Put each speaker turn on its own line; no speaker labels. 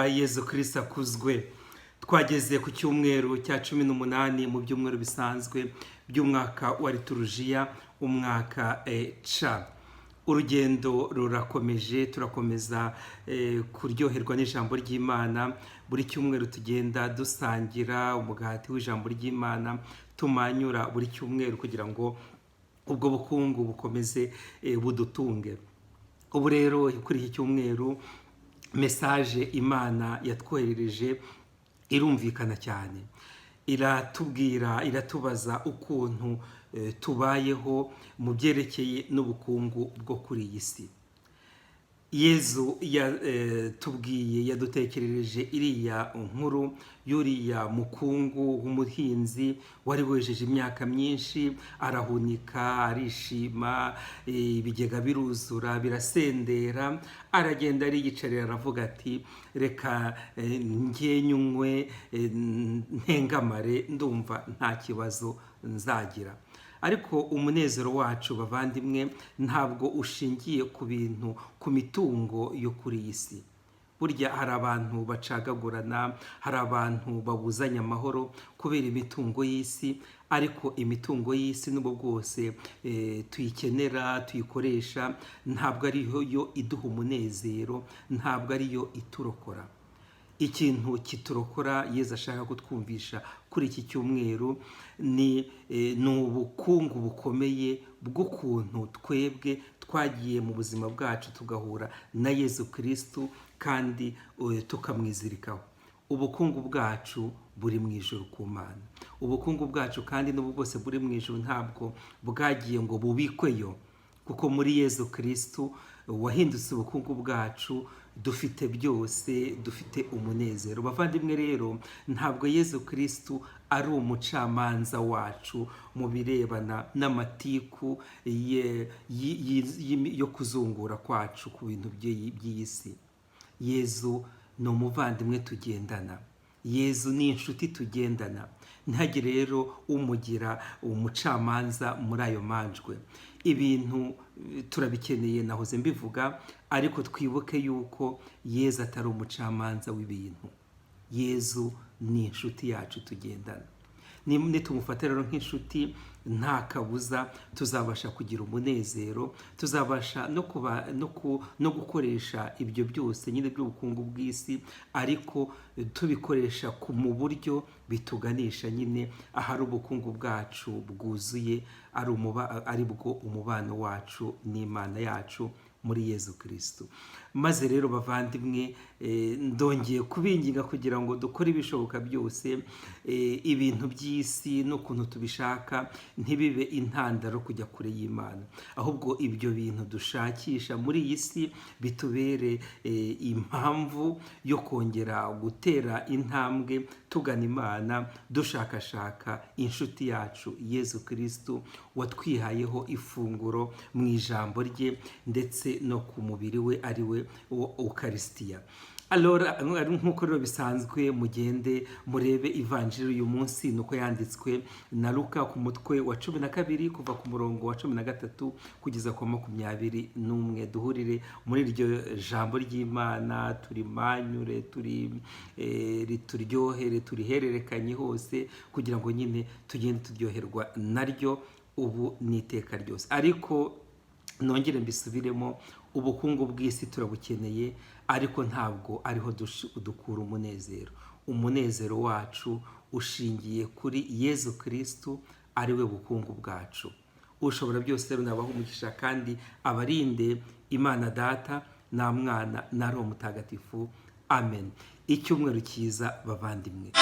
Yezu Kristo akuzwe. Twageze ku cyumweru cya 18 mu byumweru bisanzwe by'umwaka wa liturujia, umwaka C. Urugendo rurakomeje, turakomeza kuryoherwa n'ijambo ry'Imana. Buri cyumweru tugenda dusangira umugati w'ijambo ry'Imana, tumanyura buri cyumweru kugira ngo ubwo bukungu bukomeze budutunge. Ubu rero kuri iki cyumweru message Imana yatwoherereje irumvikana cyane, iratubwira, iratubaza ukuntu tubayeho mu byerekeye n'ubukungu bwo kuri iyi si. Yezu yatubwiye, yadutekerereje iriya nkuru y'uriya mukungu w'umuhinzi wari wejeje imyaka myinshi, arahunika, arishima, ibigega biruzura, birasendera, aragenda ariyicarira, aravuga ati reka njye nyunywe ntengamare, ndumva nta kibazo nzagira. Ariko umunezero wacu bavandimwe ntabwo ushingiye ku bintu, ku mitungo yo kuri iyi si. Burya hari abantu bacagagurana, hari abantu babuzanya amahoro kubera imitungo y'isi, ariko imitungo y'isi n'ubwo bwose tuyikenera, tuyikoresha, ntabwo ariyo yo iduha umunezero, ntabwo ariyo iturokora. Ikintu kiturokora Yezu ashaka kutwumvisha kuri iki cyumweru ni ubukungu bukomeye bw'ukuntu twebwe twagiye mu buzima bwacu tugahura na Yezu Kristo kandi tukamwizirikaho. Ubukungu bwacu buri mu ijuru ku Mana. Ubukungu bwacu kandi n'ubu bwose buri mu ijuru ntabwo bwagiye ngo bubikweyo, kuko muri Yezu Kristo wahindutse ubukungu bwacu, dufite byose, dufite umunezero. Bavandimwe rero, ntabwo Yezu Kristo ari umucamanza wacu mu birebana n'amatiku yo kuzungura kwacu ku bintu by'iyi si. Yezu ni umuvandimwe tugendana, Yezu ni inshuti tugendana. Ntihagire rero umugira umucamanza muri ayo manjwe. Ibintu turabikeneye, nahoze mbivuga, ariko twibuke yuko Yezu atari umucamanza w'ibintu. Yezu ni inshuti yacu tugendana. Nitumufata rero nk'inshuti, nta kabuza tuzabasha kugira umunezero, tuzabasha no gukoresha ibyo byose nyine by'ubukungu bw'isi, ariko tubikoresha mu buryo bituganisha nyine ahari ubukungu bwacu bwuzuye, ari bwo umubano wacu n'Imana yacu muri Yezu Kristo. Maze rero bavandimwe, ndongeye kubinginga kugira ngo dukore ibishoboka byose, ibintu by'isi n'ukuntu tubishaka ntibibe intandaro kujya kure y'Imana, ahubwo ibyo bintu dushakisha muri iyi si bitubere impamvu yo kongera gutera intambwe tugana Imana, dushakashaka inshuti yacu Yezu Kristo watwihayeho ifunguro mu ijambo rye ndetse no ku mubiri we, ari we Ukarisitiya. Allora, nk'uko rero bisanzwe, mugende murebe ivanjiri uyu munsi nuko yanditswe na Luka ku mutwe wa 12 kuva ku murongo wa 13 kugeza ku 21. Duhurire muri iryo jambo ry'Imana, turimanyure, turyohere, turihererekanye hose, kugira ngo nyine tugende turyoherwa naryo ubu n'iteka ryose. Ariko nongere mbisubiremo, ubukungu bw'isi turabukeneye, ariko ntabwo ariho dukura umunezero. Umunezero wacu ushingiye kuri Yezu Kristo, ari we bukungu bwacu. Ushobora byose rero nabaho umugisha kandi abarinde Imana Data na Mwana na Roho Mutagatifu. Amen. Icyumweru cyiza bavandimwe.